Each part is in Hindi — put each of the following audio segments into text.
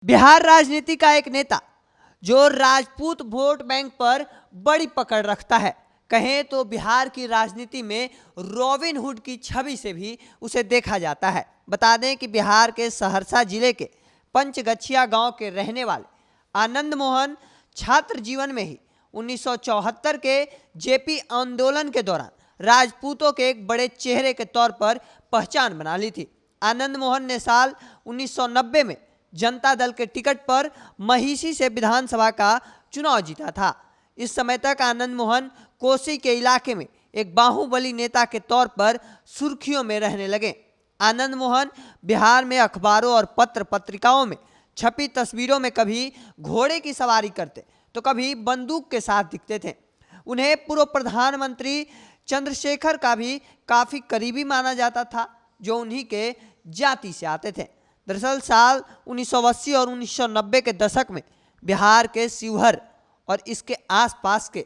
बिहार राजनीति का एक नेता जो राजपूत वोट बैंक पर बड़ी पकड़ रखता है, कहें तो बिहार की राजनीति में रॉबिन हुड की छवि से भी उसे देखा जाता है। बता दें कि बिहार के सहरसा जिले के पंचगछिया गांव के रहने वाले आनंद मोहन छात्र जीवन में ही 1974 के जेपी आंदोलन के दौरान राजपूतों के एक बड़े चेहरे के तौर पर पहचान बना ली थी। आनंद मोहन ने साल 1990 में जनता दल के टिकट पर महिषी से विधानसभा का चुनाव जीता था। इस समय तक आनंद मोहन कोसी के इलाके में एक बाहुबली नेता के तौर पर सुर्खियों में रहने लगे। आनंद मोहन बिहार में अखबारों और पत्र पत्रिकाओं में छपी तस्वीरों में कभी घोड़े की सवारी करते तो कभी बंदूक के साथ दिखते थे। उन्हें पूर्व प्रधानमंत्री चंद्रशेखर का भी काफ़ी करीबी माना जाता था, जो उन्हीं के जाति से आते थे। दरअसल साल 1980 और 1990 के दशक में बिहार के शिवहर और इसके आसपास के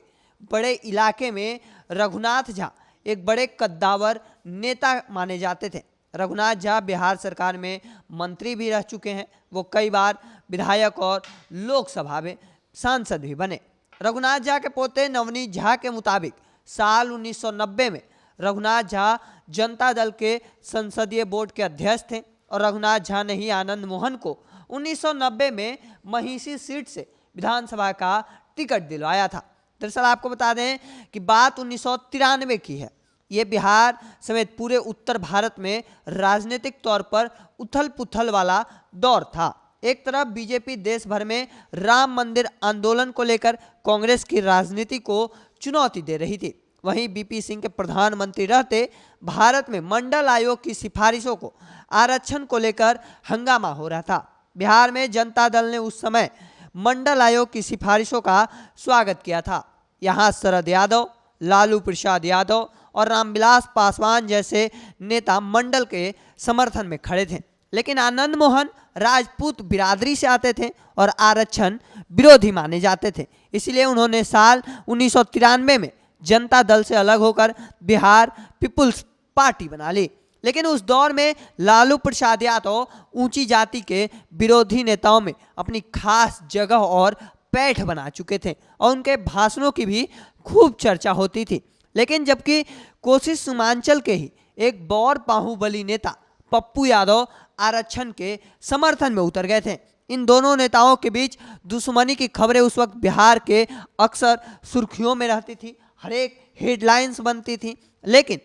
बड़े इलाके में रघुनाथ झा एक बड़े कद्दावर नेता माने जाते थे। रघुनाथ झा बिहार सरकार में मंत्री भी रह चुके हैं। वो कई बार विधायक और लोकसभा में सांसद भी बने। रघुनाथ झा के पोते नवनीत झा के मुताबिक साल 1990 में रघुनाथ झा जनता दल के संसदीय बोर्ड के अध्यक्ष थे और रघुनाथ झा ने ही आनंद मोहन को 1990 में महिषी सीट से विधानसभा का टिकट दिलवाया था। दरअसल आपको बता दें कि बात 1993 की है। ये बिहार समेत पूरे उत्तर भारत में राजनीतिक तौर पर उथल पुथल वाला दौर था। एक तरफ बीजेपी देश भर में राम मंदिर आंदोलन को लेकर कांग्रेस की राजनीति को चुनौती दे रही थी, वहीं बीपी सिंह के प्रधानमंत्री रहते भारत में मंडल आयोग की सिफारिशों को आरक्षण को लेकर हंगामा हो रहा था। बिहार में जनता दल ने उस समय मंडल आयोग की सिफारिशों का स्वागत किया था। यहाँ शरद यादव, लालू प्रसाद यादव और रामविलास पासवान जैसे नेता मंडल के समर्थन में खड़े थे, लेकिन आनंद मोहन राजपूत बिरादरी से आते थे और आरक्षण विरोधी माने जाते थे। इसलिए उन्होंने साल 1993 में जनता दल से अलग होकर बिहार पीपुल्स पार्टी बना ली। लेकिन उस दौर में लालू प्रसाद यादव ऊंची जाति के विरोधी नेताओं में अपनी खास जगह और पैठ बना चुके थे और उनके भाषणों की भी खूब चर्चा होती थी। लेकिन जबकि कोसी सीमांचल के ही एक बौर बाहुबली नेता पप्पू यादव आरक्षण के समर्थन में उतर गए थे। इन दोनों नेताओं के बीच दुश्मनी की खबरें उस वक्त बिहार के अक्सर सुर्खियों में रहती थी, हर एक हेडलाइंस बनती थी। लेकिन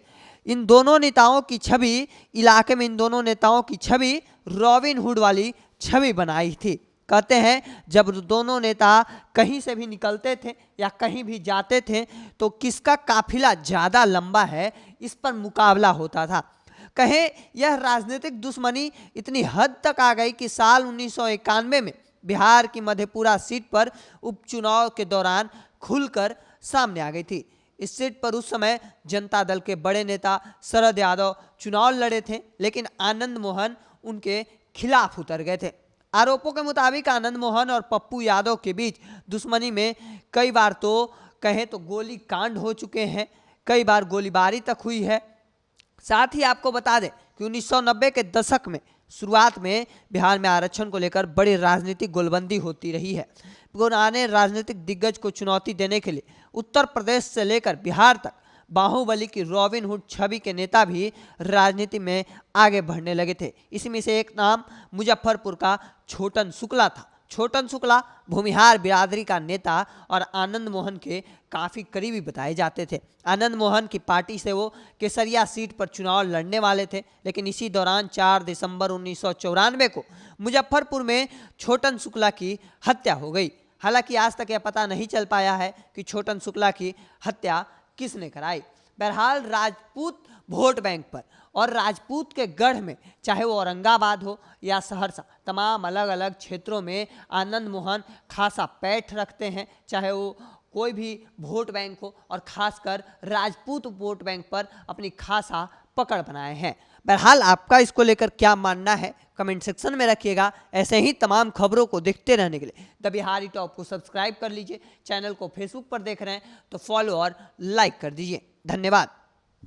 इन दोनों नेताओं की छवि इलाके में रॉबिन हुड वाली छवि बनाई थी। कहते हैं जब दोनों नेता कहीं से भी निकलते थे या कहीं भी जाते थे तो किसका काफिला ज़्यादा लंबा है, इस पर मुकाबला होता था। कहें यह राजनीतिक दुश्मनी इतनी हद तक आ गई कि साल 1991 में बिहार की मधेपुरा सीट पर उपचुनाव के दौरान खुलकर सामने आ गई थी। इस सीट पर उस समय जनता दल के बड़े नेता शरद यादव चुनाव लड़े थे, लेकिन आनंद मोहन उनके खिलाफ उतर गए थे। आरोपों के मुताबिक आनंद मोहन और पप्पू यादव के बीच दुश्मनी में कई बार तो कहें तो गोली कांड हो चुके हैं, कई बार गोलीबारी तक हुई है। साथ ही आपको बता दें कि 1990 के दशक में शुरुआत में बिहार में आरक्षण को लेकर बड़ी राजनीतिक गोलबंदी होती रही है। पुराने राजनीतिक दिग्गज को चुनौती देने के लिए उत्तर प्रदेश से लेकर बिहार तक बाहुबली की रॉबिन हुड छवि के नेता भी राजनीति में आगे बढ़ने लगे थे। इसमें से एक नाम मुजफ्फरपुर का छोटन शुक्ला था। छोटन शुक्ला भूमिहार बिरादरी का नेता और आनंद मोहन के काफ़ी करीबी बताए जाते थे। आनंद मोहन की पार्टी से वो केसरिया सीट पर चुनाव लड़ने वाले थे, लेकिन इसी दौरान 4 दिसंबर 1994 को मुजफ्फरपुर में छोटन शुक्ला की हत्या हो गई। हालांकि आज तक यह पता नहीं चल पाया है कि छोटन शुक्ला की हत्या किसने कराई। बहरहाल राजपूत वोट बैंक पर और राजपूत के गढ़ में, चाहे वो औरंगाबाद हो या सहरसा, तमाम अलग अलग क्षेत्रों में आनंद मोहन खासा पैठ रखते हैं, चाहे वो कोई भी वोट बैंक हो, और खासकर राजपूत वोट बैंक पर अपनी खासा पकड़ बनाए हैं। बहरहाल आपका इसको लेकर क्या मानना है कमेंट सेक्शन में रखिएगा। ऐसे ही तमाम खबरों को देखते रहने के लिए द बिहारी टॉप को सब्सक्राइब कर लीजिए। चैनल को फेसबुक पर देख रहे हैं तो फॉलो और लाइक कर दीजिए। धन्यवाद।